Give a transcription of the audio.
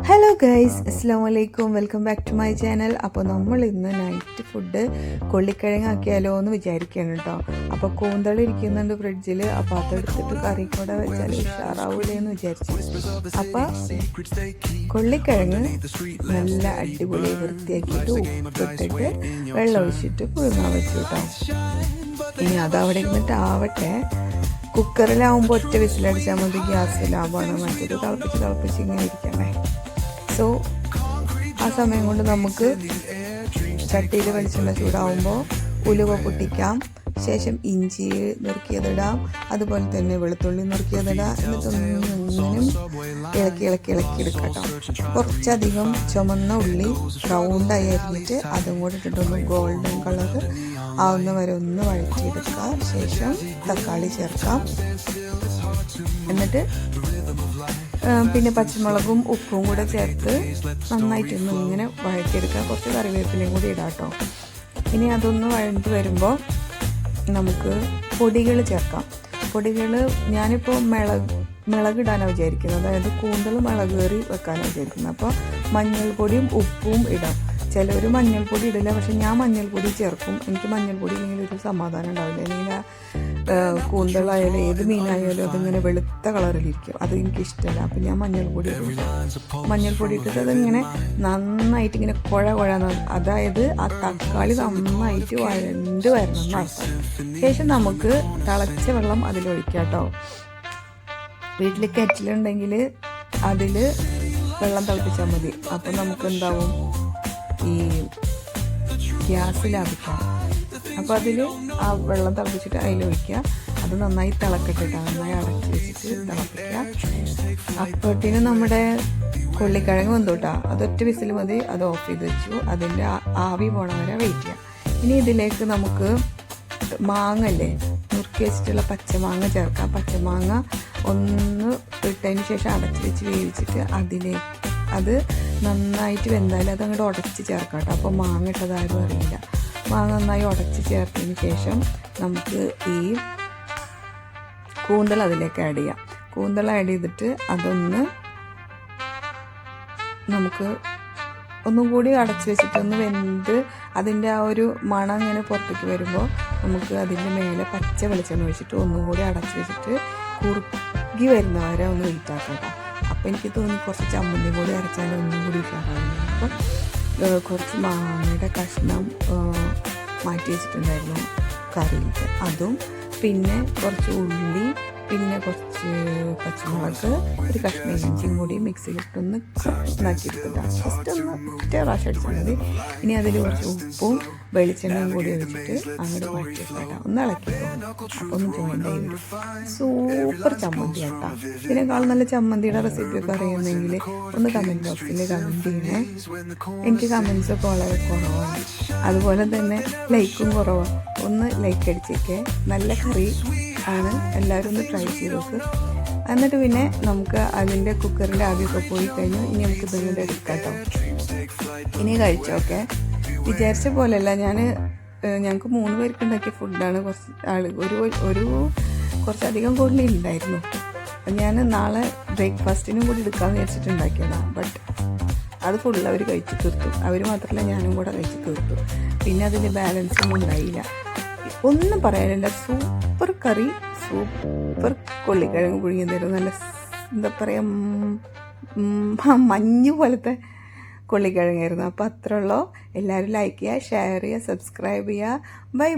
Hello guys, അസ്സാം വലൈക്കും. Welcome back to my channel. അപ്പോൾ നമ്മൾ ഇന്ന് നൈറ്റ് ഫുഡ് കൊള്ളിക്കിഴങ്ങാക്കിയാലോ എന്ന് വിചാരിക്കുകയാണ് കേട്ടോ. അപ്പോൾ കൂന്തൾ ഇരിക്കുന്നുണ്ട് ഫ്രിഡ്ജിൽ. അപ്പോൾ അതെടുത്തിട്ട് കറി കൂടെ വെച്ചാൽ ഉഷാറാവൂലേ എന്ന് വിചാരിച്ചു. അപ്പോൾ കൊള്ളിക്കിഴങ്ങ് നല്ല അടിപൊളി വൃത്തിയാക്കിയിട്ട് ഉപ്പിട്ടിട്ട് വെള്ളം ഒഴിച്ചിട്ട് പുഴുങ്ങാൻ വെച്ചു കേട്ടോ. ഇനി അതവിടെ ഇരുന്നിട്ട് ആവട്ടെ. കുക്കറിലാവുമ്പോൾ ഒറ്റ വിസിലടിച്ചാൽ മതി, ഗ്യാസ് ലാഭമാണ്. മറ്റേത് തിളപ്പിച്ച് ഇങ്ങനെ ഇരിക്കണേ. സോ ആ സമയം കൊണ്ട് നമുക്ക് ചട്ടിയിൽ വെളിച്ചെണ്ണ ചൂടാവുമ്പോൾ ഉലുവ പൊട്ടിക്കാം. ശേഷം ഇഞ്ചി നുറുക്കിയതിടാം, അതുപോലെ തന്നെ വെളുത്തുള്ളി നുറുക്കിയതിടാം. എന്നിട്ടൊന്നും ഇളക്കി എടുക്കാം. കുറച്ചധികം ചുമന്ന ഉള്ളി റൗണ്ടായി അരിഞ്ഞിട്ട് അതും കൂടെ ഇട്ടിട്ടൊന്ന് ഗോൾഡൻ കളർ ആവുന്ന വരെ ഒന്ന് വഴറ്റിയെടുക്കുക. ശേഷം തക്കാളി ചേർക്കാം. എന്നിട്ട് പിന്നെ പച്ചമുളകും ഉപ്പും കൂടെ ചേർത്ത് നന്നായിട്ടൊന്ന് ഇങ്ങനെ വഴറ്റിയെടുക്കുക. കുറച്ച് കറിവേപ്പിലയും കൂടി ഇടാം കേട്ടോ. ഇനി അതൊന്ന് വഴണ്ടി വരുമ്പോൾ നമുക്ക് പൊടികൾ ചേർക്കാം. പൊടികൾ ഞാനിപ്പോൾ മിളകിടാനാണ് വിചാരിക്കുന്നത്. അതായത് കൂന്തൽ മുളക് കറി വെക്കാനാണ് വിചാരിക്കുന്നത്. അപ്പോൾ മഞ്ഞൾപ്പൊടിയും ഉപ്പും ഇടാം. ചിലർ മഞ്ഞൾപ്പൊടി ഇടില്ല, പക്ഷെ ഞാൻ മഞ്ഞൾപ്പൊടി ചേർക്കും. എനിക്ക് മഞ്ഞൾപ്പൊടി ഇല്ലെങ്കിൽ ഒരു സമാധാനം ഉണ്ടാവില്ല. അല്ലെങ്കിൽ കൂന്തളായാലും ഏത് മീനായാലും അതിങ്ങനെ വെളുത്ത കളറിലിരിക്കും. അത് എനിക്കിഷ്ടമല്ല. അപ്പം ഞാൻ മഞ്ഞൾപ്പൊടി ഇട്ടിട്ട് അതിങ്ങനെ നന്നായിട്ട് ഇങ്ങനെ കുഴ അതായത് ആ തക്കാളി നന്നായിട്ട് വഴണ്ട് വരണം എന്നർത്ഥം. ശേഷം നമുക്ക് തിളച്ച വെള്ളം അതിലൊഴിക്കാം കേട്ടോ. വീട്ടിൽ കെറ്റിലുണ്ടെങ്കിൽ അതിൽ വെള്ളം തിളപ്പിച്ചാൽ മതി. അപ്പം നമുക്ക് എന്താവും, ഈ ഗ്യാസ് ലാഭിക്കാം. അപ്പോൾ അതിൽ ആ വെള്ളം തിളപ്പിച്ചിട്ട് അതിലൊഴിക്കുക. അത് നന്നായി തിളക്കട്ടിട്ട് നന്നായി അടച്ച് വെച്ചിട്ട് തിളപ്പിക്കുക. അപ്പോഴത്തേനും നമ്മുടെ കൊള്ളിക്കിഴങ്ങ് വെന്തോട്ടാ. അതൊറ്റ വിസിൽ മതി. അത് ഓഫ് ചെയ്ത് വെച്ചു. അതിൻ്റെ ആവി പോണ വരെ വെയിറ്റ് ചെയ്യാം. ഇനി ഇതിലേക്ക് നമുക്ക് മാങ്ങല്ലേ, നുറുക്കി വെച്ചിട്ടുള്ള പച്ചമാങ്ങ ചേർക്കാം. പച്ചമാങ്ങ ഒന്ന് ഇട്ടതിന് ശേഷം അടച്ച് വെച്ച് വേവിച്ചിട്ട് അത് നന്നായിട്ട് വെന്താൽ അത് അങ്ങോട്ട് ഉടച്ച് ചേർക്കാം കേട്ടോ. അപ്പോൾ മാങ്ങ ഇട്ടതാരും അറിയില്ല. മാങ്ങ നന്നായി ഉടച്ച് ചേർത്തതിന് ശേഷം നമുക്ക് ഈ കൂന്തൽ അതിലേക്ക് ആഡ് ചെയ്യാം. കൂന്തൽ ആഡ് ചെയ്തിട്ട് അതൊന്ന് നമുക്ക് ഒന്നും കൂടി അടച്ച് വെച്ചിട്ടൊന്ന് വെന്ത് അതിൻ്റെ ആ ഒരു മണം ഇങ്ങനെ പുറത്തേക്ക് വരുമ്പോൾ നമുക്ക് അതിൻ്റെ മേലെ പച്ച വെളിച്ചെണ്ണ ഒഴിച്ചിട്ട് ഒന്നും കൂടി അടച്ച് വെച്ചിട്ട് കുറുകി വരുന്നവരെ ഒന്ന് വെയിറ്റ് ആക്കാം. അപ്പോൾ എനിക്ക് തോന്നി കുറച്ച് ചമ്മന്തി കൂടി അരച്ചാൽ ഒന്നും കൂടി ഇഷ്ടമാകുന്നു. അപ്പം കുറച്ച് മാങ്ങയുടെ കഷ്ണം മാറ്റി വെച്ചിട്ടുണ്ടായിരുന്നു കറിയിലേക്ക്. അതും പിന്നെ കുറച്ച് ഉള്ളി, പിന്നെ കുറച്ച് പച്ചമുളക്, ഒരു കഷ്ണം ഇഞ്ചിയും കൂടി മിക്സിയിലിട്ടൊന്ന് ഇതാക്കിയെടുത്തിട്ടാ. ജസ്റ്റ് ഒന്ന് ഒറ്റ പ്രാവശ്യം അടിച്ചാൽ മതി. ഇനി അതിൽ കുറച്ച് ഉപ്പും വെളിച്ചെണ്ണയും കൂടി ഒഴിച്ചിട്ട് അങ്ങോട്ട് മാറ്റിയിട്ടാം. ഒന്ന് ഇളക്കിക്കോ. ഒന്ന് ജോയിൻ്റായി വരും. സൂപ്പർ ചമ്മന്തി കേട്ടോ. ഇതിനേക്കാളും നല്ല ചമ്മന്തിയുടെ റെസിപ്പിയൊക്കെ അറിയുന്നെങ്കിൽ ഒന്ന് കമൻറ്റ് ബോക്സിൽ കമൻറ്റ് ചെയ്യണേ. എനിക്ക് കമൻറ്റ്സൊക്കെ വളരെ കുറവാണ്. അതുപോലെ തന്നെ ലൈക്കും കുറവാണ്. ഒന്ന് ലൈക്ക് അടിച്ചേക്കേ. നല്ല കറി ആണ്, എല്ലാവരും ഒന്ന് ട്രൈ ചെയ്ത് നോക്ക്. എന്നിട്ട് പിന്നെ നമുക്ക് അതിൻ്റെ കുക്കറിൻ്റെ ആവിയൊക്കെ പോയി കഴിഞ്ഞു. ഇനി നമുക്ക് ഇതുകൊണ്ട് എടുക്കാം കേട്ടോ. ഇനി കഴിച്ചോക്കെ. വിചാരിച്ച പോലെയല്ല. ഞങ്ങൾക്ക് 3 പേർക്ക് ഉണ്ടാക്കിയ ഫുഡാണ്. കുറച്ചധികം കൊള്ളി ഉണ്ടായിരുന്നു. ഞാൻ നാളെ ബ്രേക്ക്ഫാസ്റ്റിനും കൂടി എടുക്കാമെന്ന് വിചാരിച്ചിട്ട് ഉണ്ടാക്കിയതാണ്. ബട്ട് അത് ഫുള്ള് അവർ കഴിച്ച് തീർത്തു. അവർ മാത്രമല്ല, ഞാനും കൂടെ കഴിച്ച് തീർത്തു. പിന്നെ അതിൻ്റെ ബാലൻസ് ഒന്നും ഉണ്ടായില്ല. ഒന്നും പറയാനില്ല. സൂപ്പർ കറി, സൂപ്പർ കൊള്ളിക്കിഴങ്ങ് പുഴുങ്ങിയതായിരുന്നു. നല്ല എന്താ പറയുക, മഞ്ഞ് പോലത്തെ കൊള്ളിക്കിഴങ്ങായിരുന്നു. അപ്പോൾ അത്രയുള്ളൂ. എല്ലാവരും ലൈക്ക് ചെയ്യുക, ഷെയർ ചെയ്യുക, സബ്സ്ക്രൈബ് ചെയ്യുക. ബൈ.